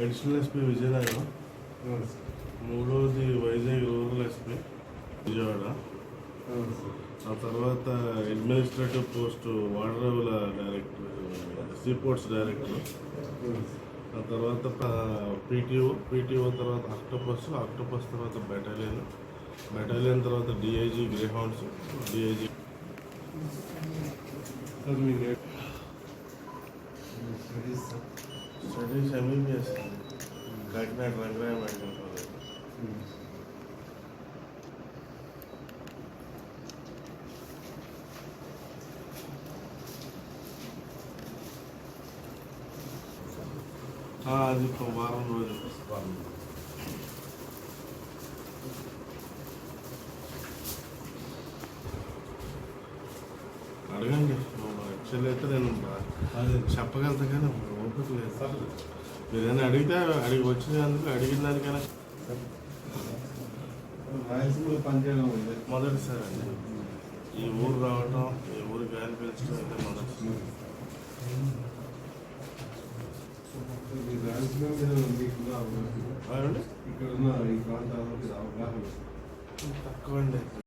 Additional SP Vizianagaram, మూడవది Vizag rural SP Vijayawada, ఆ తర్వాత అడ్మినిస్ట్రేటివ్ పోస్ట్ వాడరేవుల డైరెక్టర్, సీపోర్ట్స్ డైరెక్టర్, ఆ తర్వాత పీటీఓ తర్వాత ఆక్టోపస్ తర్వాత బెటాలియన్ తర్వాత DIG Greyhounds, DIG. Studies MBBS Kakinada Rangaraya medical college. అది వారం రోజులు. అడగండి. యాక్చువల్లీ అయితే నేను చెప్పగలుగుతా కానీ ఓపిక లేదు. మీరైనా అడిగితే వచ్చినందుకు అడిగిన దానికైనా మొదటిసారి అండి ఈ ఊరు రావటం, ఈ ఊరు గాలి పెంచడం అయితే మొదటిసారి. ఇక్కడ ఉన్న ఈ ప్రాంతాలకు అవగాహన తక్కువ అండి.